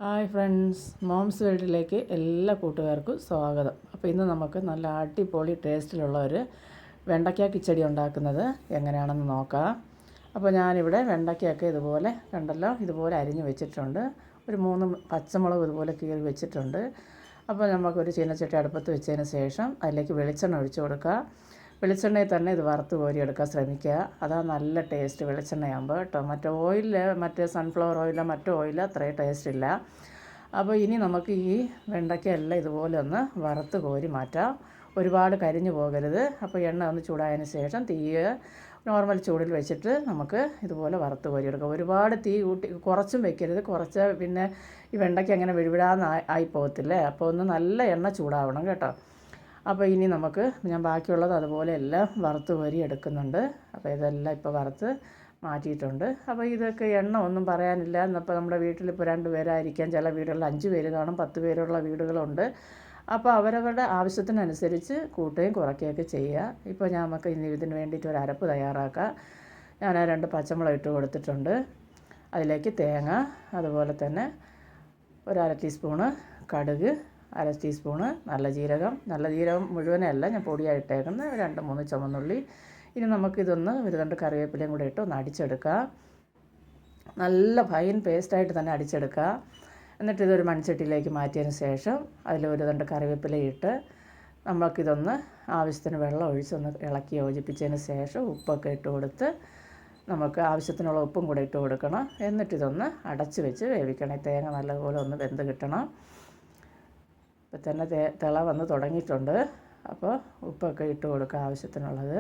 Hi friends, moms വേൾഡിലേക്ക് എല്ലാ കൂട്ടുകാർക്കും സ്വാഗതം. അപ്പോൾ ഇന്ന് നമുക്ക് നല്ല അടിപൊളി ടേസ്റ്റിലുള്ള ഒരു വെണ്ടയ്ക്ക കിച്ചടി ഉണ്ടാക്കുന്നത് എങ്ങനെയാണെന്ന് നോക്കാം. അപ്പോൾ ഞാനിവിടെ വെണ്ടയ്ക്കയൊക്കെ ഇതുപോലെ കണ്ടല്ലോ, ഇതുപോലെ അരിഞ്ഞ് വെച്ചിട്ടുണ്ട്. ഒരു 3 പച്ചമുളക് ഇതുപോലെ കീറി വെച്ചിട്ടുണ്ട്. അപ്പോൾ നമുക്കൊരു ചീനച്ചട്ടി അടുപ്പത്ത് വെച്ചതിന് ശേഷം അതിലേക്ക് വെളിച്ചെണ്ണ ഒഴിച്ച് കൊടുക്കുക. വെളിച്ചെണ്ണയിൽ തന്നെ ഇത് വറുത്ത് കോരിയെടുക്കാൻ ശ്രമിക്കുക. അതാ നല്ല ടേസ്റ്റ് വെളിച്ചെണ്ണയാകുമ്പോൾ കേട്ടോ. മറ്റേ സൺഫ്ലവർ ഓയിലോ മറ്റോ ഓയിലോ അത്രയും ടേസ്റ്റ് ഇല്ല. അപ്പോൾ ഇനി നമുക്ക് ഈ വെണ്ടയ്ക്കയെല്ലാം ഇതുപോലെ ഒന്ന് വറുത്ത് കോരി മാറ്റാം. ഒരുപാട് കരിഞ്ഞു പോകരുത്. അപ്പോൾ എണ്ണ ഒന്ന് ചൂടായതിന് ശേഷം നോർമൽ ചൂടിൽ വെച്ചിട്ട് നമുക്ക് ഇതുപോലെ വറുത്ത് കോരിയെടുക്കാം. ഒരുപാട് തീ കൂട്ടി കുറച്ചും വെക്കരുത്. കുറച്ച് പിന്നെ ഈ വെണ്ടയ്ക്ക അങ്ങനെ വിഴുവിടാന്ന് ആയി പോകത്തില്ലേ. അപ്പോൾ ഒന്ന് നല്ല എണ്ണ ചൂടാവണം കേട്ടോ. അപ്പോൾ ഇനി ഞാൻ ബാക്കിയുള്ളത് അതുപോലെ എല്ലാം വറുത്ത് കോരി എടുക്കുന്നുണ്ട്. അപ്പോൾ ഇതെല്ലാം ഇപ്പോൾ വറുത്ത് മാറ്റിയിട്ടുണ്ട്. അപ്പോൾ ഇതൊക്കെ എണ്ണ ഒന്നും പറയാനില്ല. ഇപ്പോൾ നമ്മുടെ വീട്ടിലിപ്പോൾ 2 പേരായിരിക്കാം, ചില വീടുകളിൽ 5 പേര് കാണും, 10 പേരുള്ള വീടുകളുണ്ട്. അപ്പോൾ അവരവരുടെ ആവശ്യത്തിനനുസരിച്ച് കൂട്ടുകയും കുറയ്ക്കുകയൊക്കെ ചെയ്യുക. ഇപ്പോൾ നമുക്ക് ഇനി ഇതിന് വേണ്ടിയിട്ട് ഒരു അരപ്പ് തയ്യാറാക്കാം. ഞാൻ 2 പച്ചമുളക് ഇട്ട് കൊടുത്തിട്ടുണ്ട്. അതിലേക്ക് തേങ്ങ, അതുപോലെ തന്നെ ഒരു 1/2 ടീസ്പൂണ് കടുക്, 1/2 ടീസ്പൂണ് നല്ല ജീരകം മുഴുവനല്ല, ഞാൻ പൊടിയായിട്ടേക്കുന്നത്, 2-3 ചുവന്നുള്ളി. ഇനി നമുക്കിതൊന്ന് ഒരു 2 കറിവേപ്പിലയും കൂടെ ഇട്ട് ഒന്ന് അടിച്ചെടുക്കുക. നല്ല ഫൈൻ പേസ്റ്റായിട്ട് തന്നെ അടിച്ചെടുക്കുക. എന്നിട്ട് ഇതൊരു മൺചട്ടിയിലേക്ക് മാറ്റിയതിന് ശേഷം അതിൽ ഒരു 2 കറിവേപ്പില ഇട്ട് നമുക്കിതൊന്ന് ആവശ്യത്തിന് വെള്ളം ഒഴിച്ചൊന്ന് ഇളക്കി യോജിപ്പിച്ചതിന് ശേഷം ഉപ്പൊക്കെ ഇട്ട് കൊടുത്ത് നമുക്ക് ആവശ്യത്തിനുള്ള ഉപ്പും കൂടെ ഇട്ട് കൊടുക്കണം. എന്നിട്ടിതൊന്ന് അടച്ച് വെച്ച് വേവിക്കണം. തേങ്ങ നല്ലപോലെ ഒന്ന് വെന്ത് കിട്ടണം. ഇപ്പം തന്നെ തിള വന്ന് തുടങ്ങിയിട്ടുണ്ട്. അപ്പോൾ ഉപ്പൊക്കെ ഇട്ട് കൊടുക്കുക ആവശ്യത്തിനുള്ളത്.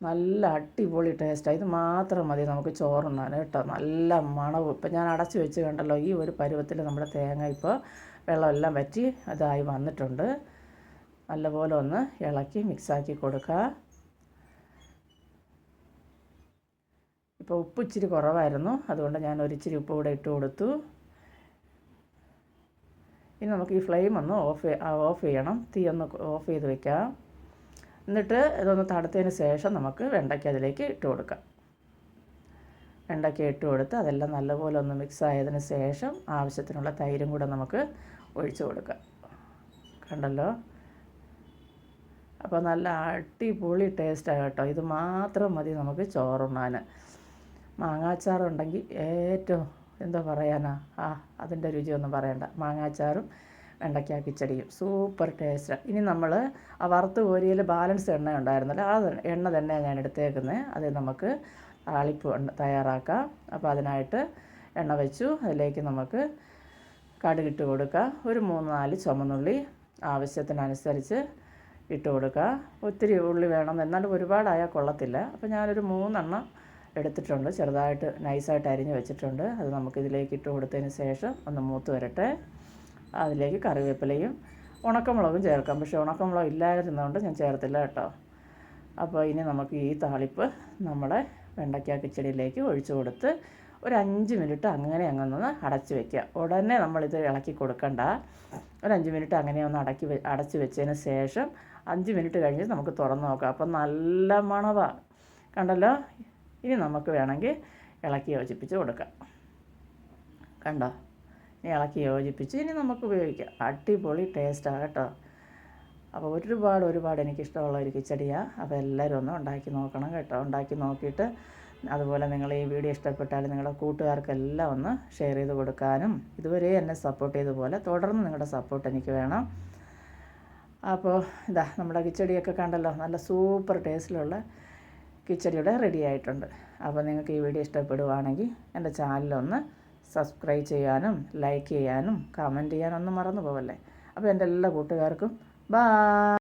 നല്ല അടിപൊളി ടേസ്റ്റാണ്. ഇത് മാത്രം മതി നമുക്ക് ചോറുണ്ണാൻ കേട്ടോ. നല്ല മണവും. ഇപ്പം ഞാൻ അടച്ച് വെച്ച് കണ്ടല്ലോ, ഈ ഒരു പരുവത്തിൽ നമ്മുടെ തേങ്ങ ഇപ്പോൾ വെള്ളമെല്ലാം വറ്റി അതായി വന്നിട്ടുണ്ട്. നല്ലപോലെ ഒന്ന് ഇളക്കി മിക്സാക്കി കൊടുക്കുക. ഇപ്പോൾ ഉപ്പ് ഇച്ചിരി കുറവായിരുന്നു, അതുകൊണ്ട് ഞാൻ ഒരിച്ചിരി ഉപ്പ് കൂടെ ഇട്ട് കൊടുത്തു. ഇനി നമുക്ക് ഈ ഫ്ലെയിം ഒന്ന് ഓഫ് ചെയ്യണം. തീ ഒന്ന് ഓഫ് ചെയ്ത് വെക്കാം. എന്നിട്ട് ഇതൊന്ന് തണുത്തതിന് ശേഷം നമുക്ക് വെണ്ടയ്ക്ക അതിലേക്ക് ഇട്ട് കൊടുക്കാം. വെണ്ടയ്ക്ക ഇട്ട് കൊടുത്ത് അതെല്ലാം നല്ലപോലെ ഒന്ന് മിക്സ് ആയതിന് ശേഷം ആവശ്യത്തിനുള്ള തൈരും കൂടെ നമുക്ക് ഒഴിച്ചു കൊടുക്കാം. കണ്ടല്ലോ, അപ്പോൾ നല്ല അടിപൊളി ടേസ്റ്റാണ് കേട്ടോ. ഇത് മാത്രം മതി നമുക്ക് ചോറുണ്ണാൻ. മാങ്ങാച്ചാറുണ്ടെങ്കിൽ ഏറ്റവും എന്താ പറയാനാ, അതിൻ്റെ രുചിയൊന്നും പറയണ്ട. മാങ്ങാച്ചാറും വെണ്ടയ്ക്ക കിച്ചടിയും സൂപ്പർ ടേസ്റ്റാണ്. ഇനി നമ്മൾ വറുത്ത് കോരിയിൽ ബാലൻസ് എണ്ണ ഉണ്ടായിരുന്നല്ലോ, ആ എണ്ണ തന്നെയാണ് ഞാൻ എടുത്തേക്കുന്നത്. അത് നമുക്ക് താളിപ്പ് തയ്യാറാക്കാം. അപ്പോൾ അതിനായിട്ട് എണ്ണ വെച്ചു. അതിലേക്ക് നമുക്ക് കടുകിട്ട് കൊടുക്കുക. ഒരു 3-4 ചുവന്നുള്ളി ആവശ്യത്തിനനുസരിച്ച് ഇട്ട് കൊടുക്കുക. ഒത്തിരി ഉള്ളി വേണം, എന്നാലും ഒരുപാടായാൽ കൊള്ളത്തില്ല. അപ്പോൾ ഞാനൊരു 3 എടുത്തിട്ടുണ്ട്, ചെറുതായിട്ട് നൈസായിട്ട് അരിഞ്ഞ് വെച്ചിട്ടുണ്ട്. അത് നമുക്കിതിലേക്ക് ഇട്ട് കൊടുത്തതിന് ശേഷം ഒന്ന് മൂത്ത് വരട്ടെ. അതിലേക്ക് കറിവേപ്പിലയും ഉണക്കമുളകും ചേർക്കാം. പക്ഷേ ഉണക്കമുളക് ഇല്ലായിരുന്നതുകൊണ്ട് ഞാൻ ചേർത്തില്ല കേട്ടോ. അപ്പോൾ ഇനി നമുക്ക് ഈ താളിപ്പ് നമ്മുടെ വെണ്ടയ്ക്ക കിച്ചടിയിലേക്ക് ഒഴിച്ചു കൊടുത്ത് ഒരു 5 മിനിറ്റ് അങ്ങൊന്ന് അടച്ച് വയ്ക്കുക. ഉടനെ നമ്മളിത് ഇളക്കി കൊടുക്കണ്ട. ഒരു 5 മിനിറ്റ് അങ്ങനെ ഒന്ന് അടച്ച് വെച്ചതിന് ശേഷം 5 മിനിറ്റ് കഴിഞ്ഞ് നമുക്ക് തുറന്ന് നോക്കാം. അപ്പോൾ നല്ല മണമാണ് കണ്ടല്ലോ. ഇനി നമുക്ക് വേണമെങ്കിൽ ഇളക്കി യോജിപ്പിച്ച് കൊടുക്കാം. കണ്ടോ, ഇനി ഇളക്കി യോജിപ്പിച്ച് ഇനി നമുക്ക് ഉപയോഗിക്കാം. അടിപൊളി ടേസ്റ്റാണ് കേട്ടോ. അപ്പോൾ ഒരുപാട് എനിക്കിഷ്ടമുള്ള ഒരു കിച്ചടിയാണ്. അപ്പോൾ എല്ലാവരും ഒന്ന് ഉണ്ടാക്കി നോക്കണം കേട്ടോ. ഉണ്ടാക്കി നോക്കിയിട്ട് അതുപോലെ നിങ്ങൾ ഈ വീഡിയോ ഇഷ്ടപ്പെട്ടാൽ നിങ്ങളുടെ കൂട്ടുകാർക്കെല്ലാം ഒന്ന് ഷെയർ ചെയ്ത് കൊടുക്കാനും, ഇതുവരെ എന്നെ സപ്പോർട്ട് ചെയ്ത പോലെ തുടർന്ന് നിങ്ങളുടെ സപ്പോർട്ട് എനിക്ക് വേണം. അപ്പോൾ ഇതാ നമ്മുടെ കിച്ചടിയൊക്കെ കണ്ടല്ലോ, നല്ല സൂപ്പർ ടേസ്റ്റിലുള്ള കിച്ചടിയുടെ റെഡി ആയിട്ടുണ്ട്. അപ്പോൾ നിങ്ങൾക്ക് ഈ വീഡിയോ ഇഷ്ടപ്പെടുവാണെങ്കിൽ എൻ്റെ ചാനലൊന്ന് സബ്സ്ക്രൈബ് ചെയ്യാനും ലൈക്ക് ചെയ്യാനും കമൻറ്റ് ചെയ്യാനും ഒന്നും മറന്നു പോകല്ലേ. അപ്പോൾ എൻ്റെ എല്ലാ കൂട്ടുകാർക്കും ബൈ.